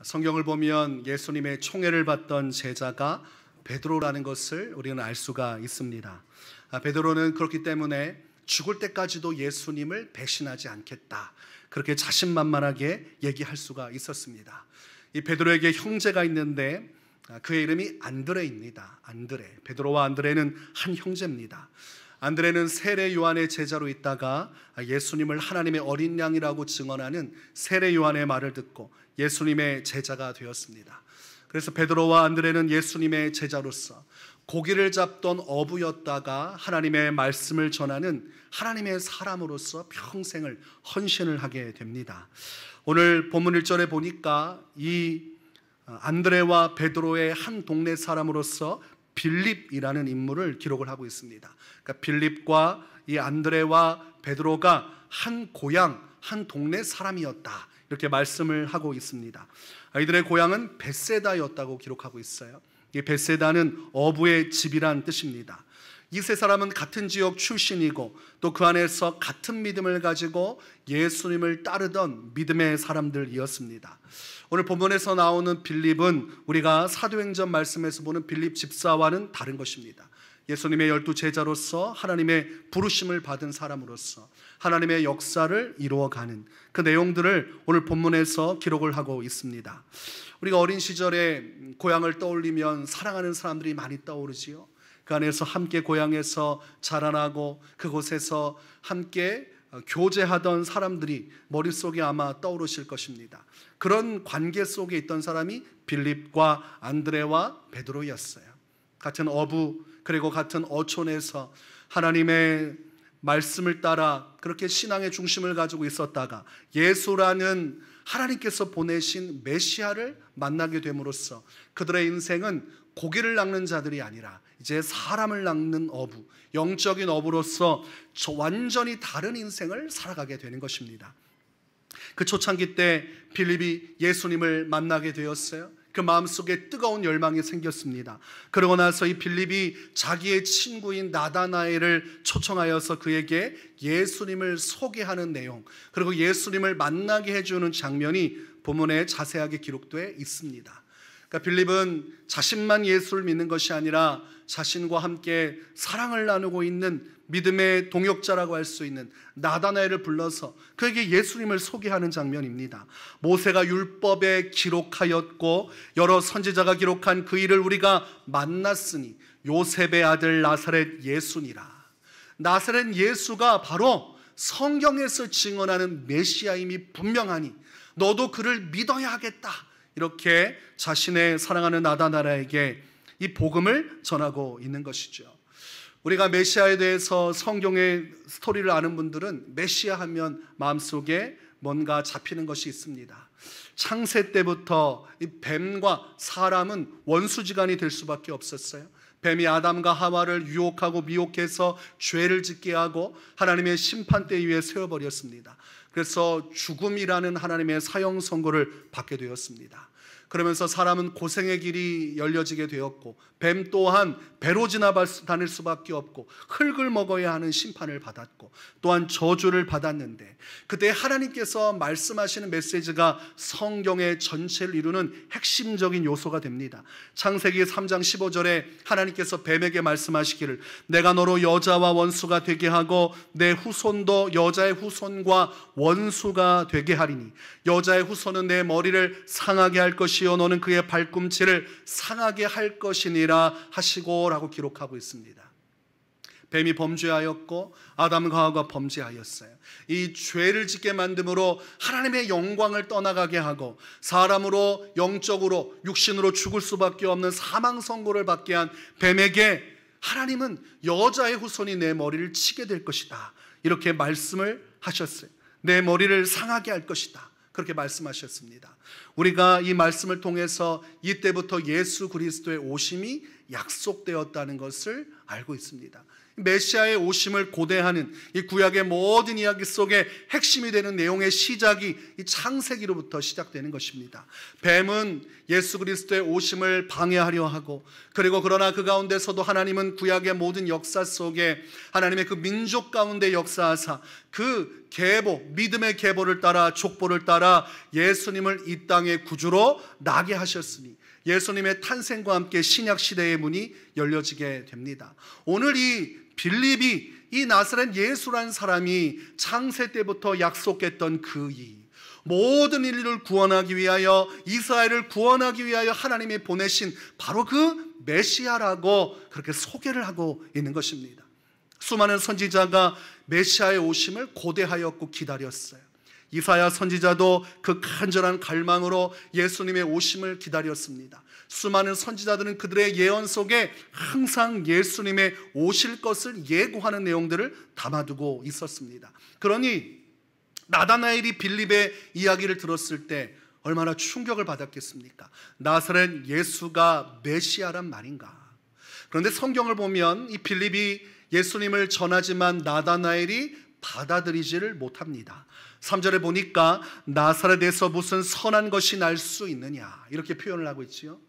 성경을 보면 예수님의 총애를 받던 제자가 베드로라는 것을 우리는 알 수가 있습니다. 베드로는 그렇기 때문에 죽을 때까지도 예수님을 배신하지 않겠다, 그렇게 자신만만하게 얘기할 수가 있었습니다. 이 베드로에게 형제가 있는데 그의 이름이 안드레입니다. 안드레. 베드로와 안드레는 한 형제입니다. 안드레는 세례 요한의 제자로 있다가 예수님을 하나님의 어린 양이라고 증언하는 세례 요한의 말을 듣고 예수님의 제자가 되었습니다. 그래서 베드로와 안드레는 예수님의 제자로서 고기를 잡던 어부였다가 하나님의 말씀을 전하는 하나님의 사람으로서 평생을 헌신을 하게 됩니다. 오늘 본문 1절에 보니까 이 안드레와 베드로의 한 동네 사람으로서 빌립이라는 인물을 기록을 하고 있습니다. 그러니까 빌립과 이 안드레와 베드로가 한 고향, 한 동네 사람이었다, 이렇게 말씀을 하고 있습니다. 이들의 고향은 벳세다였다고 기록하고 있어요. 이 벳세다는 어부의 집이란 뜻입니다. 이 세 사람은 같은 지역 출신이고 또 그 안에서 같은 믿음을 가지고 예수님을 따르던 믿음의 사람들이었습니다. 오늘 본문에서 나오는 빌립은 우리가 사도행전 말씀에서 보는 빌립 집사와는 다른 것입니다. 예수님의 12 제자로서 하나님의 부르심을 받은 사람으로서 하나님의 역사를 이루어가는 그 내용들을 오늘 본문에서 기록을 하고 있습니다. 우리가 어린 시절에 고향을 떠올리면 사랑하는 사람들이 많이 떠오르지요. 그 안에서 함께 고향에서 자라나고 그곳에서 함께 교제하던 사람들이 머릿속에 아마 떠오르실 것입니다. 그런 관계 속에 있던 사람이 빌립과 안드레와 베드로였어요. 같은 어부, 그리고 같은 어촌에서 하나님의 말씀을 따라 그렇게 신앙의 중심을 가지고 있었다가 예수라는 하나님께서 보내신 메시아를 만나게 됨으로써 그들의 인생은 고기를 낚는 자들이 아니라 이제 사람을 낚는 어부, 영적인 어부로서 완전히 다른 인생을 살아가게 되는 것입니다. 그 초창기 때 빌립이 예수님을 만나게 되었어요. 그 마음속에 뜨거운 열망이 생겼습니다. 그러고 나서 이 빌립이 자기의 친구인 나다나엘을 초청하여서 그에게 예수님을 소개하는 내용, 그리고 예수님을 만나게 해주는 장면이 본문에 자세하게 기록되어 있습니다. 그러니까 빌립은 자신만 예수를 믿는 것이 아니라 자신과 함께 사랑을 나누고 있는 믿음의 동역자라고 할 수 있는 나다나엘을 불러서 그에게 예수님을 소개하는 장면입니다. 모세가 율법에 기록하였고 여러 선지자가 기록한 그 일을 우리가 만났으니 요셉의 아들 나사렛 예수니라. 나사렛 예수가 바로 성경에서 증언하는 메시아임이 분명하니 너도 그를 믿어야 하겠다, 이렇게 자신의 사랑하는 나다나엘에게 이 복음을 전하고 있는 것이죠. 우리가 메시아에 대해서 성경의 스토리를 아는 분들은 메시아 하면 마음속에 뭔가 잡히는 것이 있습니다. 창세 때부터 이 뱀과 사람은 원수지간이 될 수밖에 없었어요. 뱀이 아담과 하와를 유혹하고 미혹해서 죄를 짓게 하고 하나님의 심판대 위에 세워버렸습니다. 그래서 죽음이라는 하나님의 사형 선고를 받게 되었습니다. 그러면서 사람은 고생의 길이 열려지게 되었고 뱀 또한 배로 지나 다닐 수밖에 없고 흙을 먹어야 하는 심판을 받았고 또한 저주를 받았는데, 그때 하나님께서 말씀하시는 메시지가 성경의 전체를 이루는 핵심적인 요소가 됩니다. 창세기 3장 15절에 하나님께서 뱀에게 말씀하시기를 내가 너로 여자와 원수가 되게 하고 내 후손도 여자의 후손과 원수가 되게 하리니 여자의 후손은 내 머리를 상하게 할 것이요 너는 그의 발꿈치를 상하게 할 것이니라 하시고 라고 기록하고 있습니다. 뱀이 범죄하였고 아담과 하와가 범죄하였어요. 이 죄를 짓게 만듦으로 하나님의 영광을 떠나가게 하고 사람으로 영적으로 육신으로 죽을 수밖에 없는 사망 선고를 받게 한 뱀에게 하나님은 여자의 후손이 내 머리를 치게 될 것이다, 이렇게 말씀을 하셨어요. 내 머리를 상하게 할 것이다, 그렇게 말씀하셨습니다. 우리가 이 말씀을 통해서 이때부터 예수 그리스도의 오심이 약속되었다는 것을 알고 있습니다. 메시아의 오심을 고대하는 이 구약의 모든 이야기 속에 핵심이 되는 내용의 시작이 이 창세기로부터 시작되는 것입니다. 뱀은 예수 그리스도의 오심을 방해하려 하고, 그리고 그러나 그 가운데서도 하나님은 구약의 모든 역사 속에 하나님의 그 민족 가운데 역사하사 그 계보, 믿음의 계보를 따라 족보를 따라 예수님을 이 땅의 구주로 나게 하셨으니 예수님의 탄생과 함께 신약 시대의 문이 열려지게 됩니다. 오늘 이 빌립이 이 나사렛 예수라는 사람이 창세 때부터 약속했던 그 이 모든 인류를 구원하기 위하여, 이스라엘을 구원하기 위하여 하나님이 보내신 바로 그 메시아라고 그렇게 소개를 하고 있는 것입니다. 수많은 선지자가 메시아의 오심을 고대하였고 기다렸어요. 이사야 선지자도 그 간절한 갈망으로 예수님의 오심을 기다렸습니다. 수많은 선지자들은 그들의 예언 속에 항상 예수님의 오실 것을 예고하는 내용들을 담아두고 있었습니다. 그러니 나다나엘이 빌립의 이야기를 들었을 때 얼마나 충격을 받았겠습니까? 나사렛 예수가 메시아란 말인가? 그런데 성경을 보면 이 빌립이 예수님을 전하지만 나다나엘이 받아들이지를 못합니다. 3절에 보니까 나사렛에서 무슨 선한 것이 날 수 있느냐, 이렇게 표현을 하고 있지요.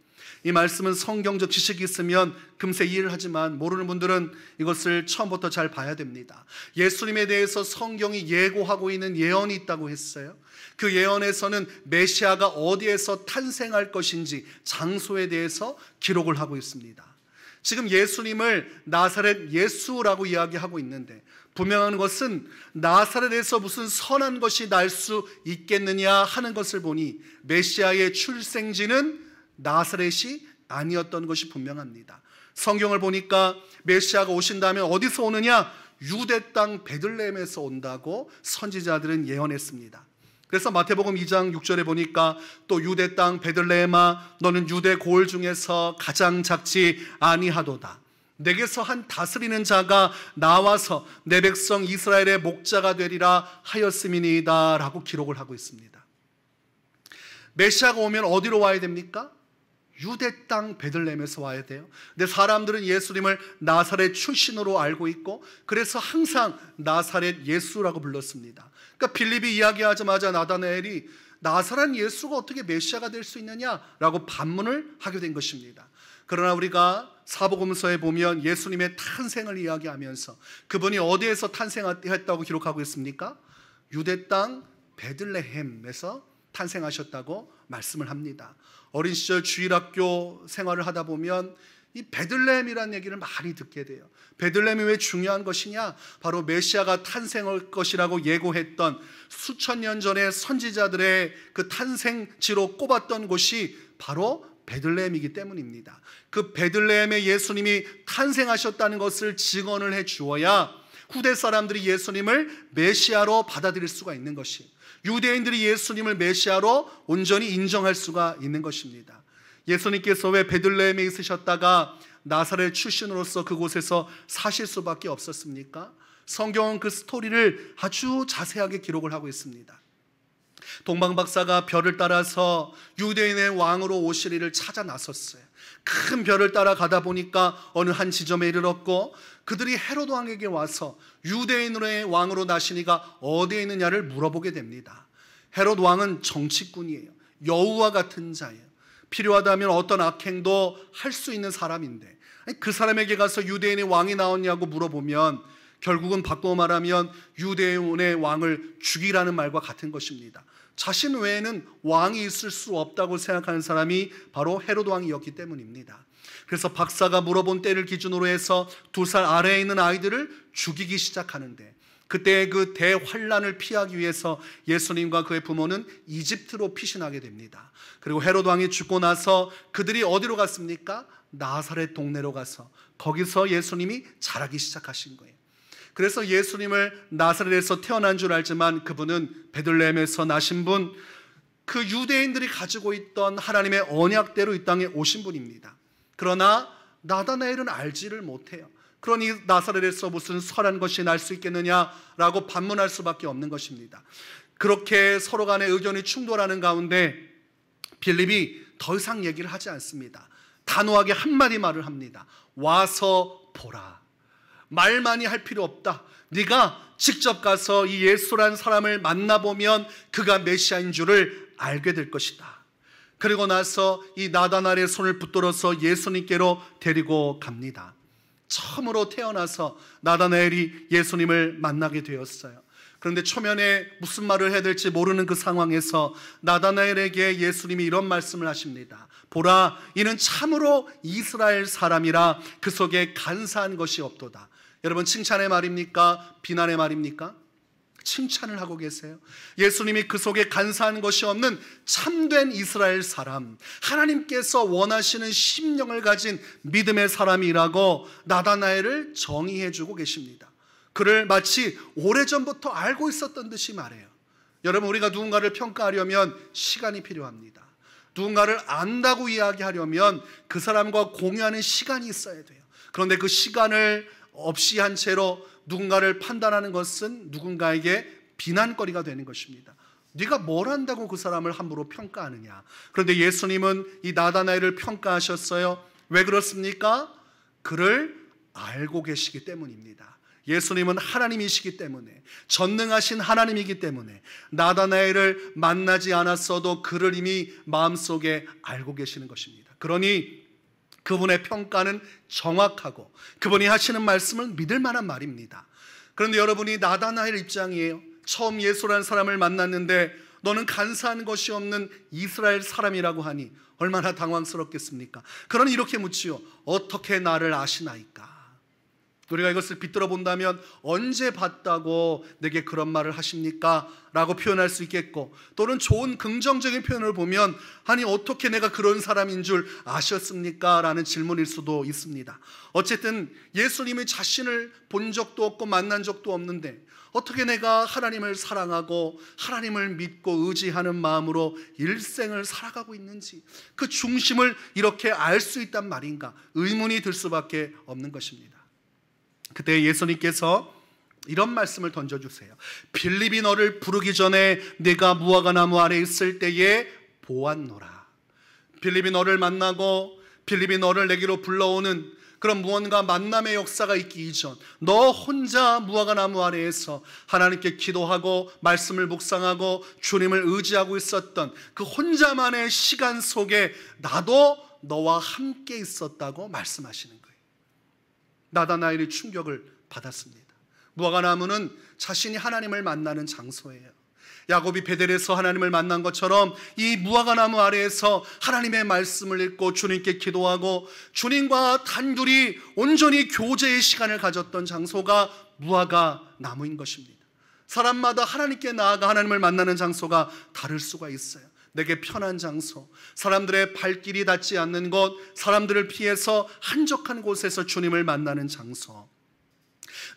이 말씀은 성경적 지식이 있으면 금세 이해를 하지만 모르는 분들은 이것을 처음부터 잘 봐야 됩니다. 예수님에 대해서 성경이 예고하고 있는 예언이 있다고 했어요. 그 예언에서는 메시아가 어디에서 탄생할 것인지 장소에 대해서 기록을 하고 있습니다. 지금 예수님을 나사렛 예수라고 이야기하고 있는데 분명한 것은 나사렛에서 무슨 선한 것이 날 수 있겠느냐 하는 것을 보니 메시아의 출생지는 나사렛이 아니었던 것이 분명합니다. 성경을 보니까 메시아가 오신다면 어디서 오느냐? 유대 땅 베들레헴에서 온다고 선지자들은 예언했습니다. 그래서 마태복음 2장 6절에 보니까 또 유대 땅 베들레헴아 너는 유대 고을 중에서 가장 작지 아니하도다. 내게서 한 다스리는 자가 나와서 내 백성 이스라엘의 목자가 되리라 하였음이니이다 라고 기록을 하고 있습니다. 메시아가 오면 어디로 와야 됩니까? 유대 땅 베들레헴에서 와야 돼요. 근데 사람들은 예수님을 나사렛 출신으로 알고 있고 그래서 항상 나사렛 예수라고 불렀습니다. 그러니까 빌립이 이야기하자마자 나다나엘이 나사렛 예수가 어떻게 메시아가 될 수 있느냐라고 반문을 하게 된 것입니다. 그러나 우리가 사복음서에 보면 예수님의 탄생을 이야기하면서 그분이 어디에서 탄생했다고 기록하고 있습니까? 유대 땅 베들레헴에서 탄생하셨다고 말씀을 합니다. 어린 시절 주일학교 생활을 하다 보면 이 베들레헴이라는 얘기를 많이 듣게 돼요. 베들레헴이 왜 중요한 것이냐? 바로 메시아가 탄생할 것이라고 예고했던 수천 년 전에 선지자들의 그 탄생지로 꼽았던 곳이 바로 베들레헴이기 때문입니다. 그 베들레헴에 예수님이 탄생하셨다는 것을 증언을 해 주어야 후대 사람들이 예수님을 메시아로 받아들일 수가 있는 것이, 유대인들이 예수님을 메시아로 온전히 인정할 수가 있는 것입니다. 예수님께서 왜 베들레헴에 있으셨다가 나사렛 출신으로서 그곳에서 사실 수밖에 없었습니까? 성경은 그 스토리를 아주 자세하게 기록을 하고 있습니다. 동방박사가 별을 따라서 유대인의 왕으로 오시리를 찾아 나섰어요. 큰 별을 따라가다 보니까 어느 한 지점에 이르렀고 그들이 헤롯 왕에게 와서 유대인의 왕으로 나시니가 어디에 있느냐를 물어보게 됩니다. 헤롯 왕은 정치꾼이에요. 여우와 같은 자예요. 필요하다면 어떤 악행도 할 수 있는 사람인데 그 사람에게 가서 유대인의 왕이 나왔냐고 물어보면 결국은 바꾸어 말하면 유대인의 왕을 죽이라는 말과 같은 것입니다. 자신 외에는 왕이 있을 수 없다고 생각하는 사람이 바로 헤롯 왕이었기 때문입니다. 그래서 박사가 물어본 때를 기준으로 해서 2살 아래에 있는 아이들을 죽이기 시작하는데 그때 그 대환란을 피하기 위해서 예수님과 그의 부모는 이집트로 피신하게 됩니다. 그리고 헤롯 왕이 죽고 나서 그들이 어디로 갔습니까? 나사렛 동네로 가서 거기서 예수님이 자라기 시작하신 거예요. 그래서 예수님을 나사렛에서 태어난 줄 알지만 그분은 베들레헴에서 나신 분, 그 유대인들이 가지고 있던 하나님의 언약대로 이 땅에 오신 분입니다. 그러나 나다나엘은 알지를 못해요. 그러니 나사렛에서 무슨 선한 것이 날 수 있겠느냐라고 반문할 수밖에 없는 것입니다. 그렇게 서로 간의 의견이 충돌하는 가운데 빌립이 더 이상 얘기를 하지 않습니다. 단호하게 한마디 말을 합니다. 와서 보라. 말 많이 할 필요 없다. 네가 직접 가서 이 예수란 사람을 만나보면 그가 메시아인 줄을 알게 될 것이다. 그리고 나서 이 나다나엘의 손을 붙들어서 예수님께로 데리고 갑니다. 처음으로 태어나서 나다나엘이 예수님을 만나게 되었어요. 그런데 초면에 무슨 말을 해야 될지 모르는 그 상황에서 나다나엘에게 예수님이 이런 말씀을 하십니다. 보라, 이는 참으로 이스라엘 사람이라 그 속에 간사한 것이 없도다. 여러분, 칭찬의 말입니까? 비난의 말입니까? 칭찬을 하고 계세요. 예수님이 그 속에 간사한 것이 없는 참된 이스라엘 사람, 하나님께서 원하시는 심령을 가진 믿음의 사람이라고 나다나엘을 정의해 주고 계십니다. 그를 마치 오래전부터 알고 있었던 듯이 말해요. 여러분, 우리가 누군가를 평가하려면 시간이 필요합니다. 누군가를 안다고 이야기하려면 그 사람과 공유하는 시간이 있어야 돼요. 그런데 그 시간을 없이 한 채로 누군가를 판단하는 것은 누군가에게 비난거리가 되는 것입니다. 네가 뭘 안다고 그 사람을 함부로 평가하느냐. 그런데 예수님은 이 나다나엘을 평가하셨어요. 왜 그렇습니까? 그를 알고 계시기 때문입니다. 예수님은 하나님이시기 때문에, 전능하신 하나님이기 때문에 나다나엘을 만나지 않았어도 그를 이미 마음속에 알고 계시는 것입니다. 그러니 그분의 평가는 정확하고 그분이 하시는 말씀을 믿을 만한 말입니다. 그런데 여러분이 나다나엘 입장이에요. 처음 예수라는 사람을 만났는데 너는 간사한 것이 없는 이스라엘 사람이라고 하니 얼마나 당황스럽겠습니까? 그러니 이렇게 묻지요. 어떻게 나를 아시나이까? 우리가 이것을 빗들어 본다면 언제 봤다고 내게 그런 말을 하십니까? 라고 표현할 수 있겠고, 또는 좋은 긍정적인 표현을 보면 아니 어떻게 내가 그런 사람인 줄 아셨습니까? 라는 질문일 수도 있습니다. 어쨌든 예수님이 자신을 본 적도 없고 만난 적도 없는데 어떻게 내가 하나님을 사랑하고 하나님을 믿고 의지하는 마음으로 일생을 살아가고 있는지, 그 중심을 이렇게 알 수 있단 말인가 의문이 들 수밖에 없는 것입니다. 그때 예수님께서 이런 말씀을 던져주세요. 빌립이 너를 부르기 전에 네가 무화과나무 아래 있을 때에 보았노라. 빌립이 너를 만나고 빌립이 너를 내게로 불러오는 그런 무언가 만남의 역사가 있기 이전, 너 혼자 무화과나무 아래에서 하나님께 기도하고 말씀을 묵상하고 주님을 의지하고 있었던 그 혼자만의 시간 속에 나도 너와 함께 있었다고 말씀하시는 거예요. 나다나엘이 충격을 받았습니다. 무화과나무는 자신이 하나님을 만나는 장소예요. 야곱이 베델에서 하나님을 만난 것처럼 이 무화과나무 아래에서 하나님의 말씀을 읽고 주님께 기도하고 주님과 단둘이 온전히 교제의 시간을 가졌던 장소가 무화과나무인 것입니다. 사람마다 하나님께 나아가 하나님을 만나는 장소가 다를 수가 있어요. 내게 편한 장소, 사람들의 발길이 닿지 않는 곳, 사람들을 피해서 한적한 곳에서 주님을 만나는 장소.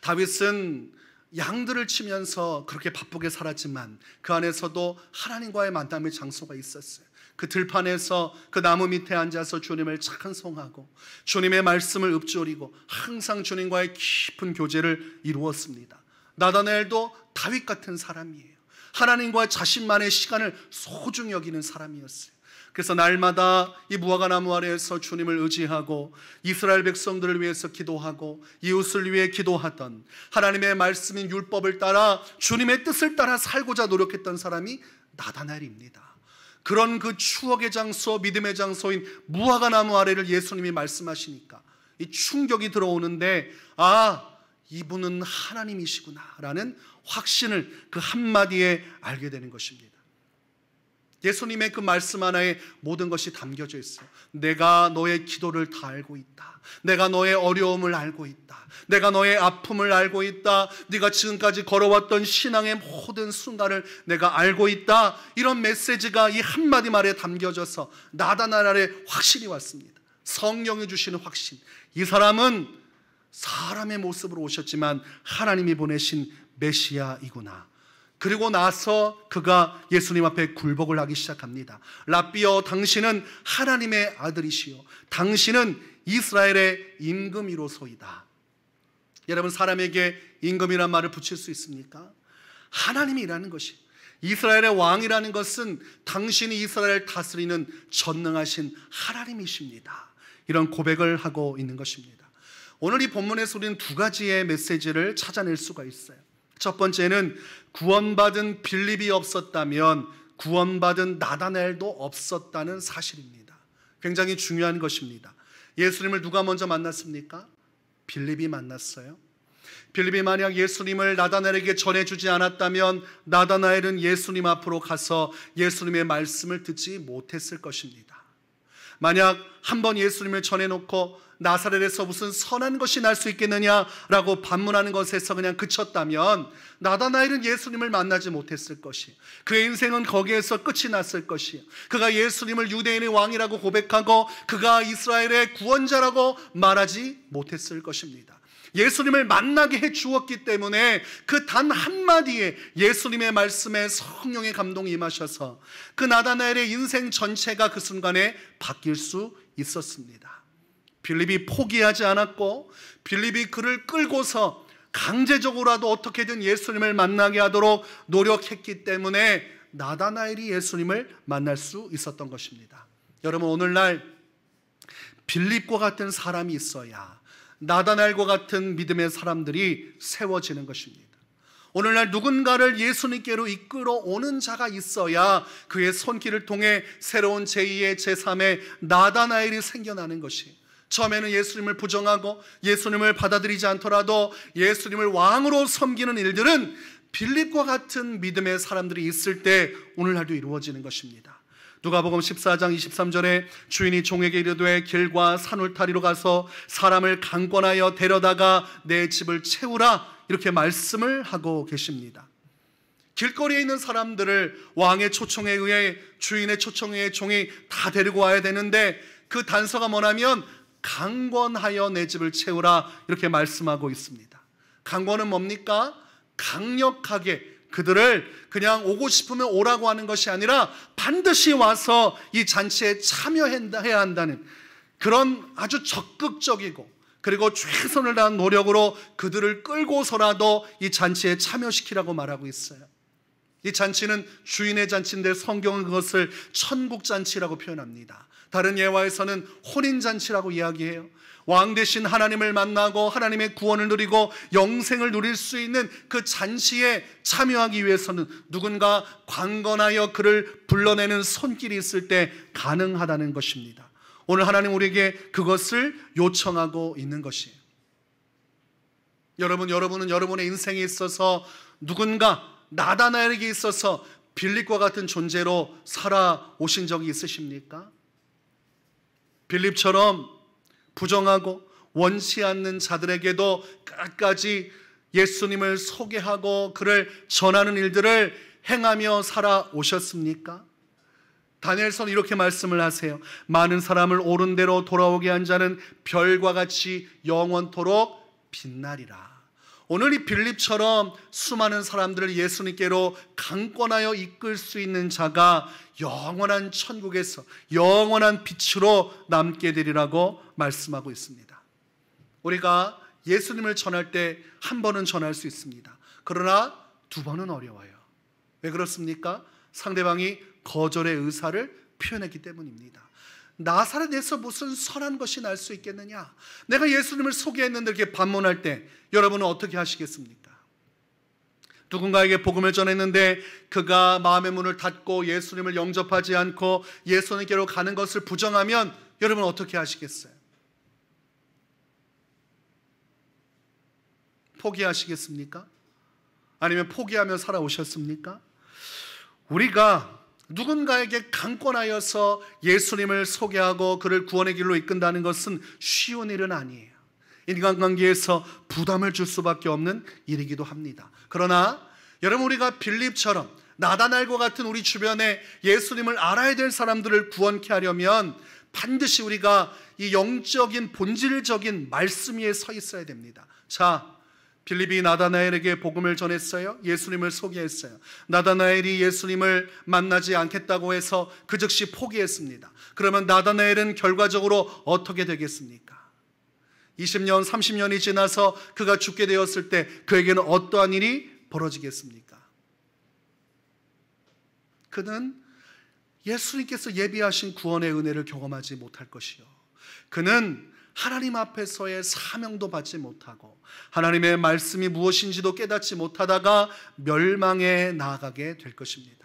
다윗은 양들을 치면서 그렇게 바쁘게 살았지만 그 안에서도 하나님과의 만남의 장소가 있었어요. 그 들판에서 그 나무 밑에 앉아서 주님을 찬송하고 주님의 말씀을 읊조리고 항상 주님과의 깊은 교제를 이루었습니다. 나다나엘도 다윗 같은 사람이에요. 하나님과 자신만의 시간을 소중히 여기는 사람이었어요. 그래서 날마다 이 무화과나무 아래에서 주님을 의지하고 이스라엘 백성들을 위해서 기도하고 이웃을 위해 기도하던, 하나님의 말씀인 율법을 따라 주님의 뜻을 따라 살고자 노력했던 사람이 나다나엘입니다. 그런 그 추억의 장소, 믿음의 장소인 무화과나무 아래를 예수님이 말씀하시니까 이 충격이 들어오는데, 아, 이분은 하나님이시구나 라는 확신을 그 한마디에 알게 되는 것입니다. 예수님의 그 말씀 하나에 모든 것이 담겨져 있어요. 내가 너의 기도를 다 알고 있다. 내가 너의 어려움을 알고 있다. 내가 너의 아픔을 알고 있다. 네가 지금까지 걸어왔던 신앙의 모든 순간을 내가 알고 있다. 이런 메시지가 이 한마디 말에 담겨져서 나다나엘에 확신이 왔습니다. 성령이 주시는 확신. 이 사람은 사람의 모습으로 오셨지만 하나님이 보내신 메시아이구나. 그리고 나서 그가 예수님 앞에 굴복을 하기 시작합니다. 랍비여, 당신은 하나님의 아들이시요 당신은 이스라엘의 임금이로소이다. 여러분, 사람에게 임금이란 말을 붙일 수 있습니까? 하나님이 일하는 것이, 이스라엘의 왕이라는 것은 당신이 이스라엘을 다스리는 전능하신 하나님이십니다. 이런 고백을 하고 있는 것입니다. 오늘 이 본문에서 우리는 두 가지의 메시지를 찾아낼 수가 있어요. 첫 번째는 구원받은 빌립이 없었다면 구원받은 나다나엘도 없었다는 사실입니다. 굉장히 중요한 것입니다. 예수님을 누가 먼저 만났습니까? 빌립이 만났어요. 빌립이 만약 예수님을 나다나엘에게 전해주지 않았다면 나다나엘은 예수님 앞으로 가서 예수님의 말씀을 듣지 못했을 것입니다. 만약 한번 예수님을 전해놓고 나사렛에서 무슨 선한 것이 날 수 있겠느냐라고 반문하는 것에서 그냥 그쳤다면 나다나엘은 예수님을 만나지 못했을 것이, 그의 인생은 거기에서 끝이 났을 것이, 그가 예수님을 유대인의 왕이라고 고백하고 그가 이스라엘의 구원자라고 말하지 못했을 것입니다. 예수님을 만나게 해 주었기 때문에 그 단 한마디에 예수님의 말씀에 성령의 감동이 임하셔서 그 나다나엘의 인생 전체가 그 순간에 바뀔 수 있었습니다. 빌립이 포기하지 않았고 빌립이 그를 끌고서 강제적으로라도 어떻게든 예수님을 만나게 하도록 노력했기 때문에 나다나엘이 예수님을 만날 수 있었던 것입니다. 여러분, 오늘날 빌립과 같은 사람이 있어야 나다나엘과 같은 믿음의 사람들이 세워지는 것입니다. 오늘날 누군가를 예수님께로 이끌어 오는 자가 있어야 그의 손길을 통해 새로운 제2의 제3의 나다나엘이 생겨나는 것이, 처음에는 예수님을 부정하고 예수님을 받아들이지 않더라도 예수님을 왕으로 섬기는 일들은 빌립과 같은 믿음의 사람들이 있을 때 오늘날도 이루어지는 것입니다. 누가복음 14장 23절에 주인이 종에게 이르되 길과 산울타리로 가서 사람을 강권하여 데려다가 내 집을 채우라, 이렇게 말씀을 하고 계십니다. 길거리에 있는 사람들을 왕의 초청에 의해, 주인의 초청에 의해 종이 다 데리고 와야 되는데 그 단서가 뭐냐면 강권하여 내 집을 채우라, 이렇게 말씀하고 있습니다. 강권은 뭡니까? 강력하게 그들을 그냥 오고 싶으면 오라고 하는 것이 아니라 반드시 와서 이 잔치에 참여해야 한다는 그런 아주 적극적이고 그리고 최선을 다한 노력으로 그들을 끌고서라도 이 잔치에 참여시키라고 말하고 있어요. 이 잔치는 주인의 잔치인데 성경은 그것을 천국잔치라고 표현합니다. 다른 예화에서는 혼인잔치라고 이야기해요. 왕 대신 하나님을 만나고 하나님의 구원을 누리고 영생을 누릴 수 있는 그 잔치에 참여하기 위해서는 누군가 강건하여 그를 불러내는 손길이 있을 때 가능하다는 것입니다. 오늘 하나님 우리에게 그것을 요청하고 있는 것이에요. 여러분은 여러분의 인생에 있어서 누군가 나다나엘에게 있어서 빌립과 같은 존재로 살아오신 적이 있으십니까? 빌립처럼 부정하고 원치 않는 자들에게도 끝까지 예수님을 소개하고 그를 전하는 일들을 행하며 살아오셨습니까? 다니엘서는 이렇게 말씀을 하세요. 많은 사람을 옳은 대로 돌아오게 한 자는 별과 같이 영원토록 빛나리라. 오늘 이 빌립처럼 수많은 사람들을 예수님께로 강권하여 이끌 수 있는 자가 영원한 천국에서 영원한 빛으로 남게 되리라고 말씀하고 있습니다. 우리가 예수님을 전할 때 한 번은 전할 수 있습니다. 그러나 두 번은 어려워요. 왜 그렇습니까? 상대방이 거절의 의사를 표현했기 때문입니다. 나사렛에서 무슨 선한 것이 날 수 있겠느냐? 내가 예수님을 소개했는데 이렇게 반문할 때 여러분은 어떻게 하시겠습니까? 누군가에게 복음을 전했는데 그가 마음의 문을 닫고 예수님을 영접하지 않고 예수님께로 가는 것을 부정하면 여러분은 어떻게 하시겠어요? 포기하시겠습니까? 아니면 포기하며 살아오셨습니까? 우리가 누군가에게 강권하여서 예수님을 소개하고 그를 구원의 길로 이끈다는 것은 쉬운 일은 아니에요. 인간관계에서 부담을 줄 수밖에 없는 일이기도 합니다. 그러나 여러분, 우리가 빌립처럼 나다나엘과 같은 우리 주변에 예수님을 알아야 될 사람들을 구원케 하려면 반드시 우리가 이 영적인 본질적인 말씀 위에 서 있어야 됩니다. 자, 빌립이 나다나엘에게 복음을 전했어요. 예수님을 소개했어요. 나다나엘이 예수님을 만나지 않겠다고 해서 그 즉시 포기했습니다. 그러면 나다나엘은 결과적으로 어떻게 되겠습니까? 20년, 30년이 지나서 그가 죽게 되었을 때 그에게는 어떠한 일이 벌어지겠습니까? 그는 예수님께서 예비하신 구원의 은혜를 경험하지 못할 것이요, 그는 하나님 앞에서의 사명도 받지 못하고 하나님의 말씀이 무엇인지도 깨닫지 못하다가 멸망에 나아가게 될 것입니다.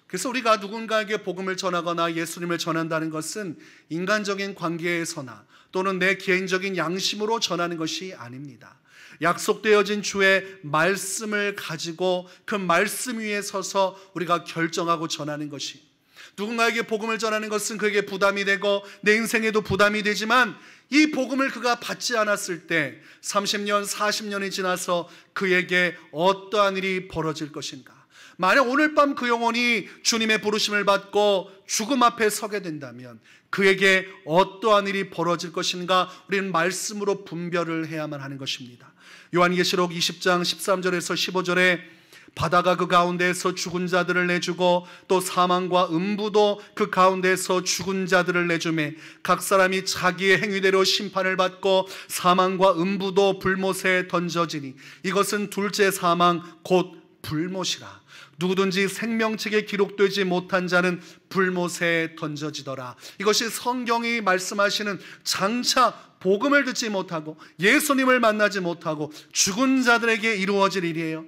그래서 우리가 누군가에게 복음을 전하거나 예수님을 전한다는 것은 인간적인 관계에서나 또는 내 개인적인 양심으로 전하는 것이 아닙니다. 약속되어진 주의 말씀을 가지고 그 말씀 위에 서서 우리가 결정하고 전하는 것이, 누군가에게 복음을 전하는 것은 그에게 부담이 되고 내 인생에도 부담이 되지만 이 복음을 그가 받지 않았을 때 30년, 40년이 지나서 그에게 어떠한 일이 벌어질 것인가? 만약 오늘 밤 그 영혼이 주님의 부르심을 받고 죽음 앞에 서게 된다면 그에게 어떠한 일이 벌어질 것인가? 우리는 말씀으로 분별을 해야만 하는 것입니다. 요한계시록 20장 13절에서 15절에 바다가 그 가운데에서 죽은 자들을 내주고 또 사망과 음부도 그 가운데에서 죽은 자들을 내주매 각 사람이 자기의 행위대로 심판을 받고 사망과 음부도 불못에 던져지니 이것은 둘째 사망 곧 불못이라. 누구든지 생명책에 기록되지 못한 자는 불못에 던져지더라. 이것이 성경이 말씀하시는 장차 복음을 듣지 못하고 예수님을 만나지 못하고 죽은 자들에게 이루어질 일이에요.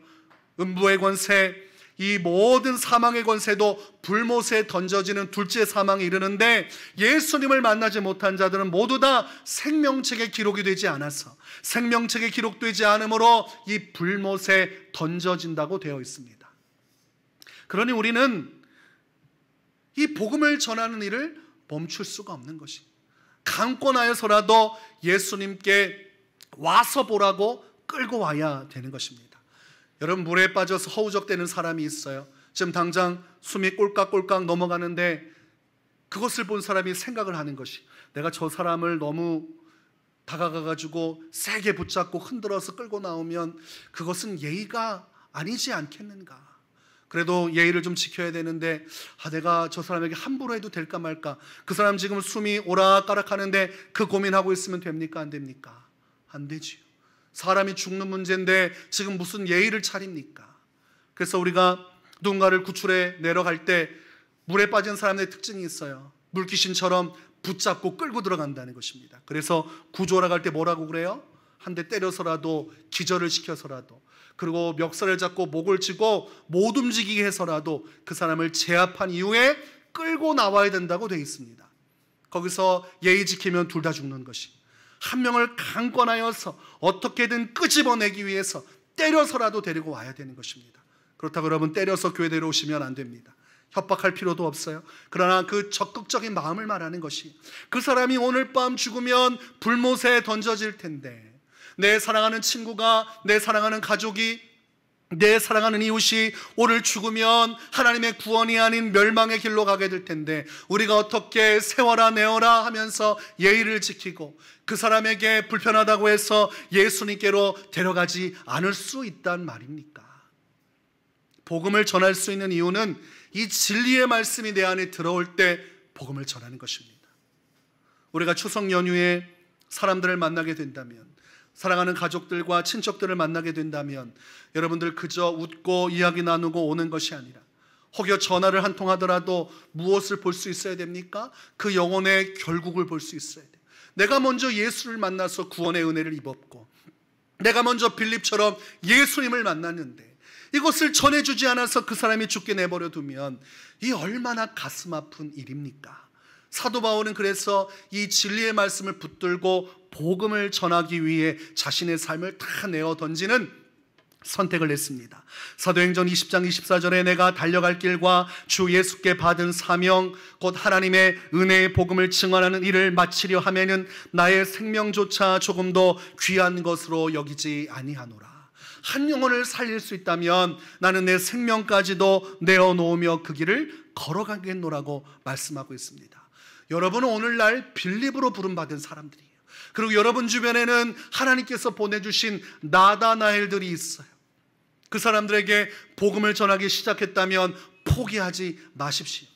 음부의 권세, 이 모든 사망의 권세도 불못에 던져지는 둘째 사망에 이르는데 예수님을 만나지 못한 자들은 모두 다 생명책에 기록이 되지 않아서 생명책에 기록되지 않으므로 이 불못에 던져진다고 되어 있습니다. 그러니 우리는 이 복음을 전하는 일을 멈출 수가 없는 것입니다. 강권하여서라도 예수님께 와서 보라고 끌고 와야 되는 것입니다. 여러분, 물에 빠져서 허우적대는 사람이 있어요. 지금 당장 숨이 꼴깍꼴깍 넘어가는데 그것을 본 사람이 생각을 하는 것이, 내가 저 사람을 너무 다가가가지고 세게 붙잡고 흔들어서 끌고 나오면 그것은 예의가 아니지 않겠는가? 그래도 예의를 좀 지켜야 되는데 내가 저 사람에게 함부로 해도 될까 말까? 그 사람 지금 숨이 오락가락 하는데 그 고민하고 있으면 됩니까? 안 됩니까? 안 되지요. 사람이 죽는 문제인데 지금 무슨 예의를 차립니까? 그래서 우리가 누군가를 구출해 내려갈 때 물에 빠진 사람의 특징이 있어요. 물귀신처럼 붙잡고 끌고 들어간다는 것입니다. 그래서 구조하러 갈 때 뭐라고 그래요? 한 대 때려서라도, 기절을 시켜서라도, 그리고 멱살을 잡고 목을 쥐고 못 움직이게 해서라도 그 사람을 제압한 이후에 끌고 나와야 된다고 되어 있습니다. 거기서 예의 지키면 둘 다 죽는 것이, 한 명을 강권하여서 어떻게든 끄집어내기 위해서 때려서라도 데리고 와야 되는 것입니다. 그렇다고 여러분 때려서 교회 데려오시면 안 됩니다. 협박할 필요도 없어요. 그러나 그 적극적인 마음을 말하는 것이, 그 사람이 오늘 밤 죽으면 불못에 던져질 텐데 내 사랑하는 친구가, 내 사랑하는 가족이, 내 사랑하는 이웃이 오늘 죽으면 하나님의 구원이 아닌 멸망의 길로 가게 될 텐데 우리가 어떻게 세워라 내어라 하면서 예의를 지키고 그 사람에게 불편하다고 해서 예수님께로 데려가지 않을 수 있단 말입니까? 복음을 전할 수 있는 이유는 이 진리의 말씀이 내 안에 들어올 때 복음을 전하는 것입니다. 우리가 추석 연휴에 사람들을 만나게 된다면, 사랑하는 가족들과 친척들을 만나게 된다면 여러분들 그저 웃고 이야기 나누고 오는 것이 아니라 혹여 전화를 한 통 하더라도 무엇을 볼 수 있어야 됩니까? 그 영혼의 결국을 볼 수 있어야 돼요. 내가 먼저 예수를 만나서 구원의 은혜를 입었고 내가 먼저 빌립처럼 예수님을 만났는데 이것을 전해주지 않아서 그 사람이 죽게 내버려 두면 이 얼마나 가슴 아픈 일입니까? 사도 바울은 그래서 이 진리의 말씀을 붙들고 복음을 전하기 위해 자신의 삶을 다 내어 던지는 선택을 했습니다. 사도행전 20장 24절에 내가 달려갈 길과 주 예수께 받은 사명 곧 하나님의 은혜의 복음을 증언하는 일을 마치려 하면은 나의 생명조차 조금도 귀한 것으로 여기지 아니하노라. 한 영혼을 살릴 수 있다면 나는 내 생명까지도 내어놓으며 그 길을 걸어가겠노라고 말씀하고 있습니다. 여러분은 오늘날 빌립으로 부름받은 사람들이에요. 그리고 여러분 주변에는 하나님께서 보내주신 나다나엘들이 있어요. 그 사람들에게 복음을 전하기 시작했다면 포기하지 마십시오.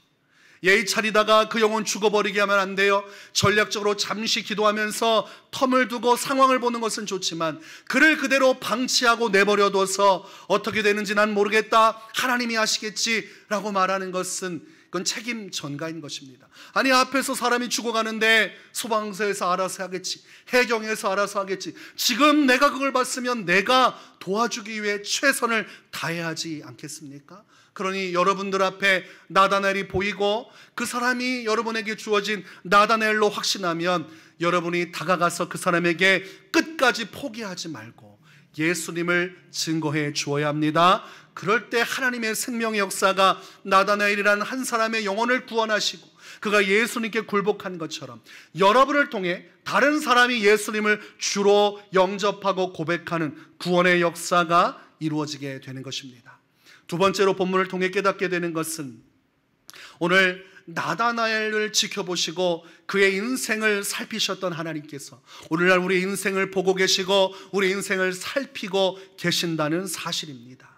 예의 차리다가 그 영혼 죽어버리게 하면 안 돼요. 전략적으로 잠시 기도하면서 텀을 두고 상황을 보는 것은 좋지만 그를 그대로 방치하고 내버려둬서 어떻게 되는지 난 모르겠다, 하나님이 아시겠지 라고 말하는 것은 그건 책임 전가인 것입니다. 아니, 앞에서 사람이 죽어가는데 소방서에서 알아서 하겠지, 해경에서 알아서 하겠지, 지금 내가 그걸 봤으면 내가 도와주기 위해 최선을 다해야 하지 않겠습니까? 그러니 여러분들 앞에 나다나엘이 보이고 그 사람이 여러분에게 주어진 나다나엘로 확신하면 여러분이 다가가서 그 사람에게 끝까지 포기하지 말고 예수님을 증거해 주어야 합니다. 그럴 때 하나님의 생명의 역사가 나다나엘이라는 한 사람의 영혼을 구원하시고 그가 예수님께 굴복한 것처럼 여러분을 통해 다른 사람이 예수님을 주로 영접하고 고백하는 구원의 역사가 이루어지게 되는 것입니다. 두 번째로 본문을 통해 깨닫게 되는 것은 오늘 나다나엘을 지켜보시고 그의 인생을 살피셨던 하나님께서 오늘날 우리 인생을 보고 계시고 우리 인생을 살피고 계신다는 사실입니다.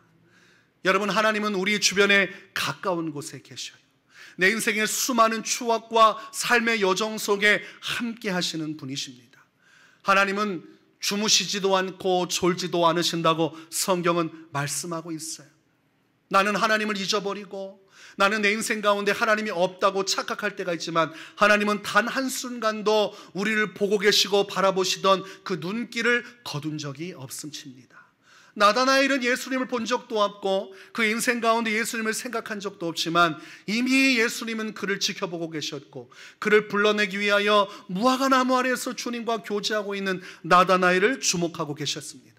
여러분, 하나님은 우리 주변에 가까운 곳에 계셔요. 내 인생의 수많은 추억과 삶의 여정 속에 함께 하시는 분이십니다. 하나님은 주무시지도 않고 졸지도 않으신다고 성경은 말씀하고 있어요. 나는 하나님을 잊어버리고 나는 내 인생 가운데 하나님이 없다고 착각할 때가 있지만 하나님은 단 한순간도 우리를 보고 계시고 바라보시던 그 눈길을 거둔 적이 없음칩니다. 나다나엘은 예수님을 본 적도 없고 그 인생 가운데 예수님을 생각한 적도 없지만 이미 예수님은 그를 지켜보고 계셨고 그를 불러내기 위하여 무화과 나무 아래에서 주님과 교제하고 있는 나다나엘을 주목하고 계셨습니다.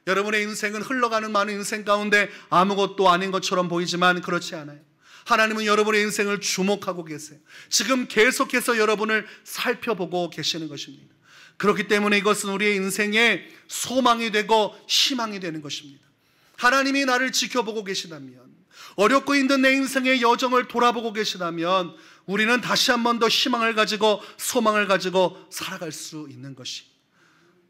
여러분의 인생은 흘러가는 많은 인생 가운데 아무것도 아닌 것처럼 보이지만 그렇지 않아요. 하나님은 여러분의 인생을 주목하고 계세요. 지금 계속해서 여러분을 살펴보고 계시는 것입니다. 그렇기 때문에 이것은 우리의 인생의 소망이 되고 희망이 되는 것입니다. 하나님이 나를 지켜보고 계시다면, 어렵고 힘든 내 인생의 여정을 돌아보고 계시다면 우리는 다시 한 번 더 희망을 가지고 소망을 가지고 살아갈 수 있는 것이,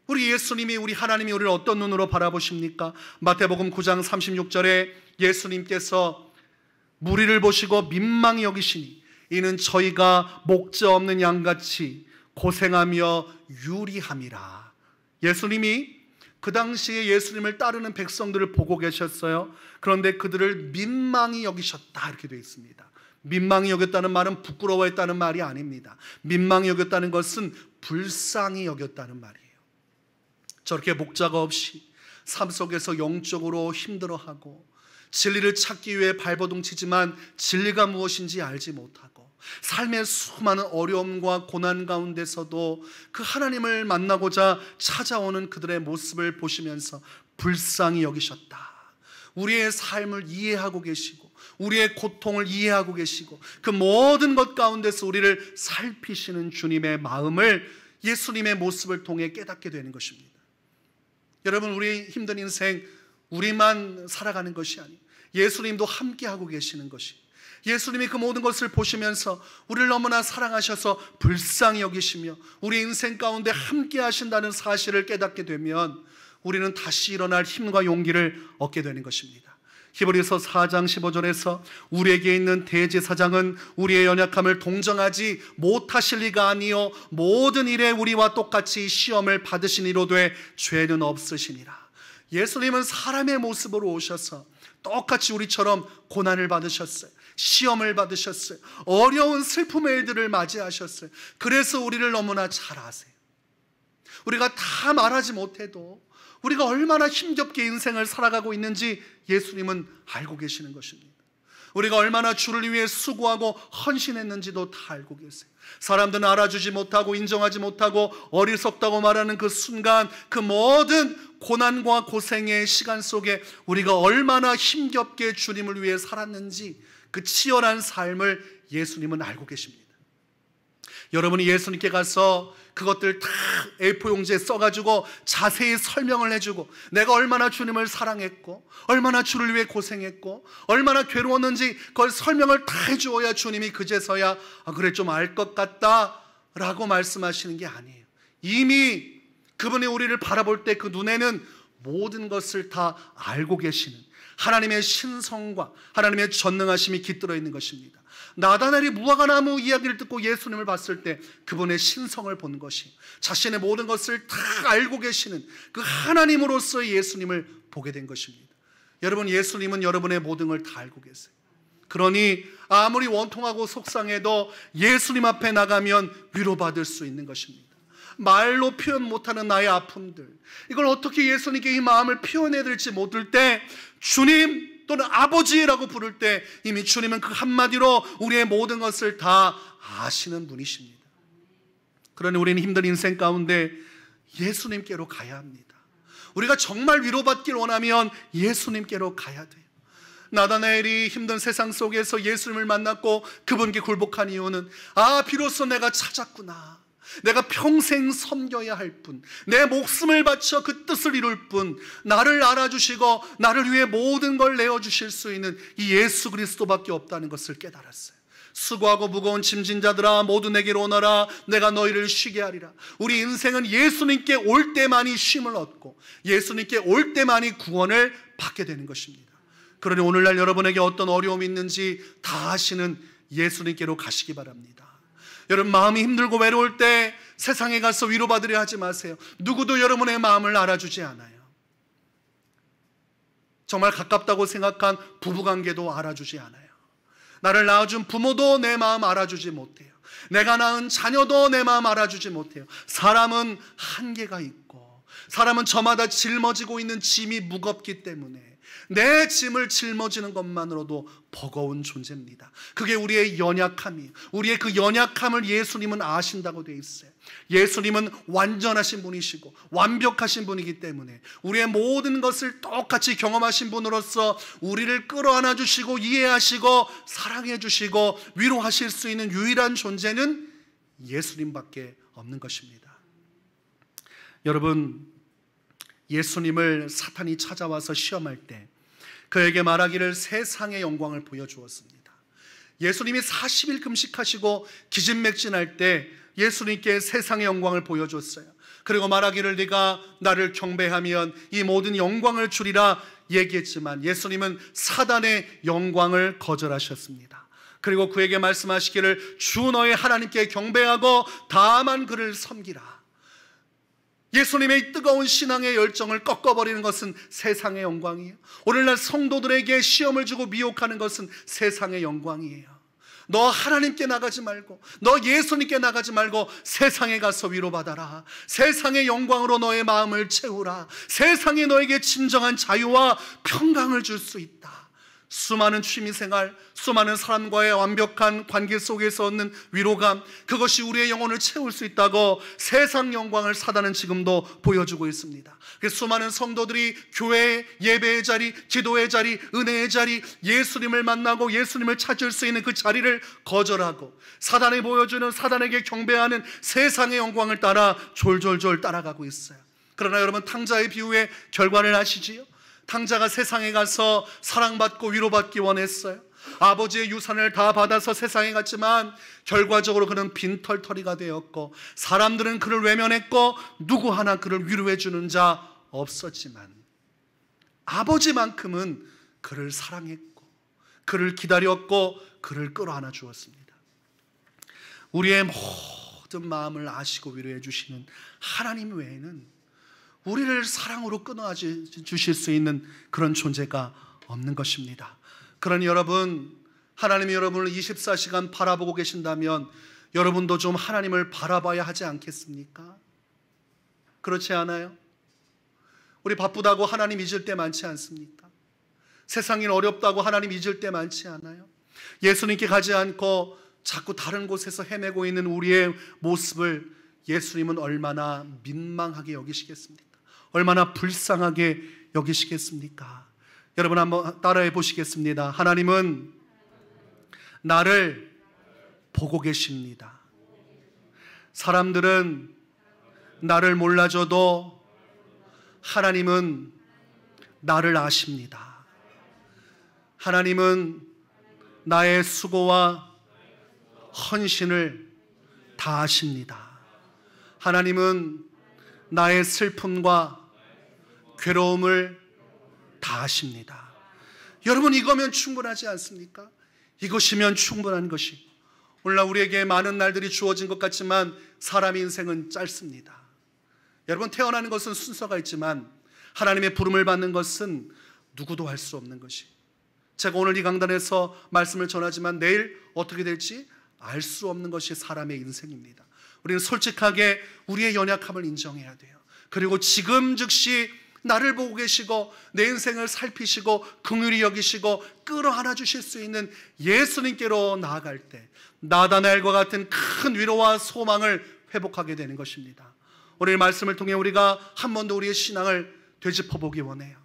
우리 예수님이, 우리 하나님이 우리를 어떤 눈으로 바라보십니까? 마태복음 9장 36절에 예수님께서 무리를 보시고 민망히 여기시니 이는 저희가 목자 없는 양같이 고생하며 유리함이라. 예수님이 그 당시에 예수님을 따르는 백성들을 보고 계셨어요. 그런데 그들을 민망히 여기셨다 이렇게 되어 있습니다. 민망히 여겼다는 말은 부끄러워했다는 말이 아닙니다. 민망히 여겼다는 것은 불쌍히 여겼다는 말이에요. 저렇게 목자가 없이 삶 속에서 영적으로 힘들어하고 진리를 찾기 위해 발버둥치지만 진리가 무엇인지 알지 못하고 삶의 수많은 어려움과 고난 가운데서도 그 하나님을 만나고자 찾아오는 그들의 모습을 보시면서 불쌍히 여기셨다. 우리의 삶을 이해하고 계시고 우리의 고통을 이해하고 계시고 그 모든 것 가운데서 우리를 살피시는 주님의 마음을 예수님의 모습을 통해 깨닫게 되는 것입니다. 여러분, 우리 힘든 인생 우리만 살아가는 것이 아니에요. 예수님도 함께하고 계시는 것이, 예수님이 그 모든 것을 보시면서 우리를 너무나 사랑하셔서 불쌍히 여기시며 우리 인생 가운데 함께 하신다는 사실을 깨닫게 되면 우리는 다시 일어날 힘과 용기를 얻게 되는 것입니다. 히브리서 4장 15절에서 우리에게 있는 대제사장은 우리의 연약함을 동정하지 못하실 리가 아니요 모든 일에 우리와 똑같이 시험을 받으시니로되 죄는 없으시니라. 예수님은 사람의 모습으로 오셔서 똑같이 우리처럼 고난을 받으셨어요. 시험을 받으셨어요. 어려운 슬픔의 일들을 맞이하셨어요. 그래서 우리를 너무나 잘 아세요. 우리가 다 말하지 못해도 우리가 얼마나 힘겹게 인생을 살아가고 있는지 예수님은 알고 계시는 것입니다. 우리가 얼마나 주를 위해 수고하고 헌신했는지도 다 알고 계세요. 사람들은 알아주지 못하고 인정하지 못하고 어리석다고 말하는 그 순간, 그 모든 고난과 고생의 시간 속에 우리가 얼마나 힘겹게 주님을 위해 살았는지 그 치열한 삶을 예수님은 알고 계십니다. 여러분이 예수님께 가서 그것들 다 A4 용지에 써가지고 자세히 설명을 해주고 내가 얼마나 주님을 사랑했고 얼마나 주를 위해 고생했고 얼마나 괴로웠는지 그걸 설명을 다 해주어야 주님이 그제서야 그래 좀 알 것 같다 라고 말씀하시는 게 아니에요. 이미 그분이 우리를 바라볼 때 그 눈에는 모든 것을 다 알고 계시는 하나님의 신성과 하나님의 전능하심이 깃들어 있는 것입니다. 나다나엘이 무화과 나무 이야기를 듣고 예수님을 봤을 때 그분의 신성을 본 것이 자신의 모든 것을 다 알고 계시는 그 하나님으로서의 예수님을 보게 된 것입니다. 여러분, 예수님은 여러분의 모든 걸 다 알고 계세요. 그러니 아무리 원통하고 속상해도 예수님 앞에 나가면 위로받을 수 있는 것입니다. 말로 표현 못하는 나의 아픔들, 이걸 어떻게 예수님께 이 마음을 표현해야 될지 모를 때 주님 또는 아버지라고 부를 때 이미 주님은 그 한마디로 우리의 모든 것을 다 아시는 분이십니다. 그러니 우리는 힘든 인생 가운데 예수님께로 가야 합니다. 우리가 정말 위로받길 원하면 예수님께로 가야 돼요. 나다나엘이 힘든 세상 속에서 예수님을 만났고 그분께 굴복한 이유는 비로소 내가 찾았구나, 내가 평생 섬겨야 할 분, 내 목숨을 바쳐 그 뜻을 이룰 분, 나를 알아주시고 나를 위해 모든 걸 내어주실 수 있는 이 예수 그리스도밖에 없다는 것을 깨달았어요. 수고하고 무거운 짐진 자들아 모두 내게로 오너라, 내가 너희를 쉬게 하리라. 우리 인생은 예수님께 올 때만이 쉼을 얻고 예수님께 올 때만이 구원을 받게 되는 것입니다. 그러니 오늘날 여러분에게 어떤 어려움이 있는지 다 아시는 예수님께로 가시기 바랍니다. 여러분 마음이 힘들고 외로울 때 세상에 가서 위로받으려 하지 마세요. 누구도 여러분의 마음을 알아주지 않아요. 정말 가깝다고 생각한 부부관계도 알아주지 않아요. 나를 낳아준 부모도 내 마음 알아주지 못해요. 내가 낳은 자녀도 내 마음 알아주지 못해요. 사람은 한계가 있고 사람은 저마다 짊어지고 있는 짐이 무겁기 때문에 내 짐을 짊어지는 것만으로도 버거운 존재입니다. 그게 우리의 연약함이에요. 우리의 그 연약함을 예수님은 아신다고 되어 있어요. 예수님은 완전하신 분이시고 완벽하신 분이기 때문에 우리의 모든 것을 똑같이 경험하신 분으로서 우리를 끌어안아 주시고 이해하시고 사랑해 주시고 위로하실 수 있는 유일한 존재는 예수님밖에 없는 것입니다. 여러분, 예수님을 사탄이 찾아와서 시험할 때 그에게 말하기를 세상의 영광을 보여주었습니다. 예수님이 40일 금식하시고 기진맥진할 때 예수님께 세상의 영광을 보여줬어요. 그리고 말하기를 네가 나를 경배하면 이 모든 영광을 주리라 얘기했지만 예수님은 사단의 영광을 거절하셨습니다. 그리고 그에게 말씀하시기를 주 너의 하나님께 경배하고 다만 그를 섬기라. 예수님의 뜨거운 신앙의 열정을 꺾어버리는 것은 세상의 영광이에요. 오늘날 성도들에게 시험을 주고 미혹하는 것은 세상의 영광이에요. 너 하나님께 나가지 말고, 너 예수님께 나가지 말고 세상에 가서 위로받아라. 세상의 영광으로 너의 마음을 채우라. 세상이 너에게 진정한 자유와 평강을 줄 수 있다. 수많은 취미생활, 수많은 사람과의 완벽한 관계 속에서 얻는 위로감, 그것이 우리의 영혼을 채울 수 있다고 세상 영광을 사단은 지금도 보여주고 있습니다. 그래서 수많은 성도들이 교회의 예배의 자리, 기도의 자리, 은혜의 자리, 예수님을 만나고 예수님을 찾을 수 있는 그 자리를 거절하고 사단이 보여주는, 사단에게 경배하는 세상의 영광을 따라 졸졸졸 따라가고 있어요. 그러나 여러분, 탕자의 비유의 결과를 아시지요? 탕자가 세상에 가서 사랑받고 위로받기 원했어요. 아버지의 유산을 다 받아서 세상에 갔지만 결과적으로 그는 빈털터리가 되었고 사람들은 그를 외면했고 누구 하나 그를 위로해 주는 자 없었지만 아버지만큼은 그를 사랑했고 그를 기다렸고 그를 끌어안아 주었습니다. 우리의 모든 마음을 아시고 위로해 주시는 하나님 외에는 우리를 사랑으로 끊어 주실 수 있는 그런 존재가 없는 것입니다. 그러니 여러분, 하나님이 여러분을 24시간 바라보고 계신다면 여러분도 좀 하나님을 바라봐야 하지 않겠습니까? 그렇지 않아요? 우리 바쁘다고 하나님 잊을 때 많지 않습니까? 세상이 어렵다고 하나님 잊을 때 많지 않아요? 예수님께 가지 않고 자꾸 다른 곳에서 헤매고 있는 우리의 모습을 예수님은 얼마나 민망하게 여기시겠습니까? 얼마나 불쌍하게 여기시겠습니까? 여러분 한번 따라해 보시겠습니다. 하나님은 나를 보고 계십니다. 사람들은 나를 몰라줘도 하나님은 나를 아십니다. 하나님은 나의 수고와 헌신을 다 아십니다. 하나님은 나의 슬픔과 괴로움을 다 아십니다. 여러분, 이거면 충분하지 않습니까? 이것이면 충분한 것이, 오늘날 우리에게 많은 날들이 주어진 것 같지만 사람의 인생은 짧습니다. 여러분, 태어나는 것은 순서가 있지만 하나님의 부름을 받는 것은 누구도 할 수 없는 것이, 제가 오늘 이 강단에서 말씀을 전하지만 내일 어떻게 될지 알 수 없는 것이 사람의 인생입니다. 우리는 솔직하게 우리의 연약함을 인정해야 돼요. 그리고 지금 즉시 나를 보고 계시고 내 인생을 살피시고 긍휼히 여기시고 끌어안아 주실 수 있는 예수님께로 나아갈 때 나다나엘과 같은 큰 위로와 소망을 회복하게 되는 것입니다. 오늘 말씀을 통해 우리가 한 번 더 우리의 신앙을 되짚어보기 원해요.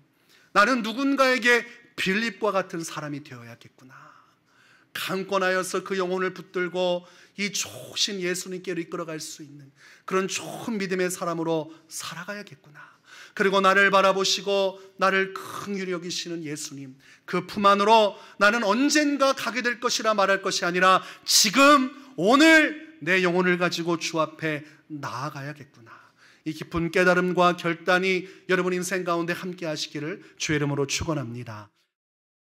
나는 누군가에게 빌립과 같은 사람이 되어야겠구나. 강권하여서 그 영혼을 붙들고 이 좋으신 예수님께로 이끌어갈 수 있는 그런 좋은 믿음의 사람으로 살아가야겠구나. 그리고 나를 바라보시고 나를 긍휼히 여기시는 예수님, 그 품 안으로 나는 언젠가 가게 될 것이라 말할 것이 아니라 지금 오늘 내 영혼을 가지고 주 앞에 나아가야겠구나. 이 깊은 깨달음과 결단이 여러분 인생 가운데 함께 하시기를 주의 이름으로 축원합니다.